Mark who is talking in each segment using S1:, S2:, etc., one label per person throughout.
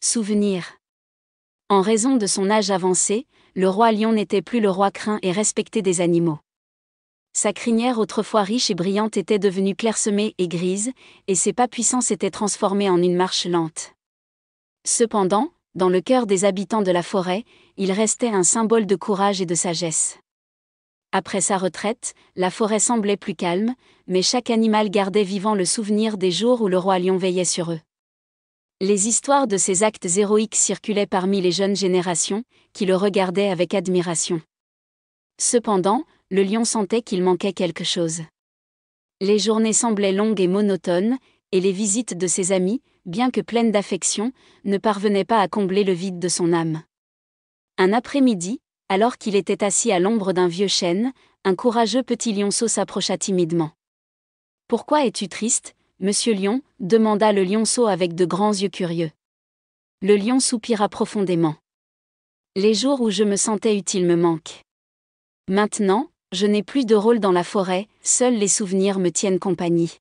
S1: Souvenir. En raison de son âge avancé, le roi lion n'était plus le roi craint et respecté des animaux. Sa crinière autrefois riche et brillante était devenue clairsemée et grise, et ses pas puissants s'étaient transformés en une marche lente. Cependant, dans le cœur des habitants de la forêt, il restait un symbole de courage et de sagesse. Après sa retraite, la forêt semblait plus calme, mais chaque animal gardait vivant le souvenir des jours où le roi lion veillait sur eux. Les histoires de ses actes héroïques circulaient parmi les jeunes générations, qui le regardaient avec admiration. Cependant, le lion sentait qu'il manquait quelque chose. Les journées semblaient longues et monotones, et les visites de ses amis, bien que pleines d'affection, ne parvenaient pas à combler le vide de son âme. Un après-midi, alors qu'il était assis à l'ombre d'un vieux chêne, un courageux petit lionceau s'approcha timidement. « Pourquoi es-tu triste, monsieur Lion ?» demanda le lionceau avec de grands yeux curieux. Le lion soupira profondément. « Les jours où je me sentais utile me manquent. Maintenant, je n'ai plus de rôle dans la forêt, seuls les souvenirs me tiennent compagnie. »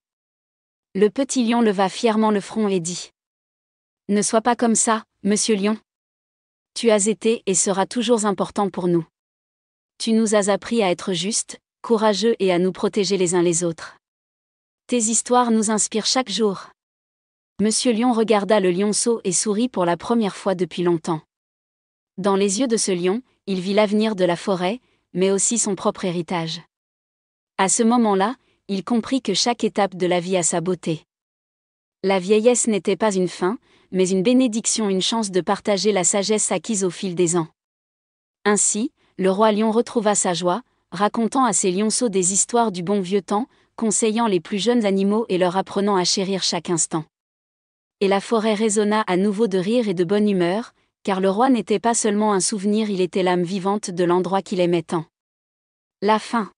S1: Le petit lion leva fièrement le front et dit : « Ne sois pas comme ça, monsieur Lion. Tu as été et seras toujours important pour nous. Tu nous as appris à être justes, courageux et à nous protéger les uns les autres. Tes histoires nous inspirent chaque jour. » Monsieur Lion regarda le lionceau et sourit pour la première fois depuis longtemps. Dans les yeux de ce lion, il vit l'avenir de la forêt, mais aussi son propre héritage. À ce moment-là, il comprit que chaque étape de la vie a sa beauté. La vieillesse n'était pas une fin, mais une bénédiction, une chance de partager la sagesse acquise au fil des ans. Ainsi, le roi lion retrouva sa joie, racontant à ses lionceaux des histoires du bon vieux temps, conseillant les plus jeunes animaux et leur apprenant à chérir chaque instant. Et la forêt résonna à nouveau de rire et de bonne humeur, car le roi n'était pas seulement un souvenir, il était l'âme vivante de l'endroit qu'il aimait tant. La fin.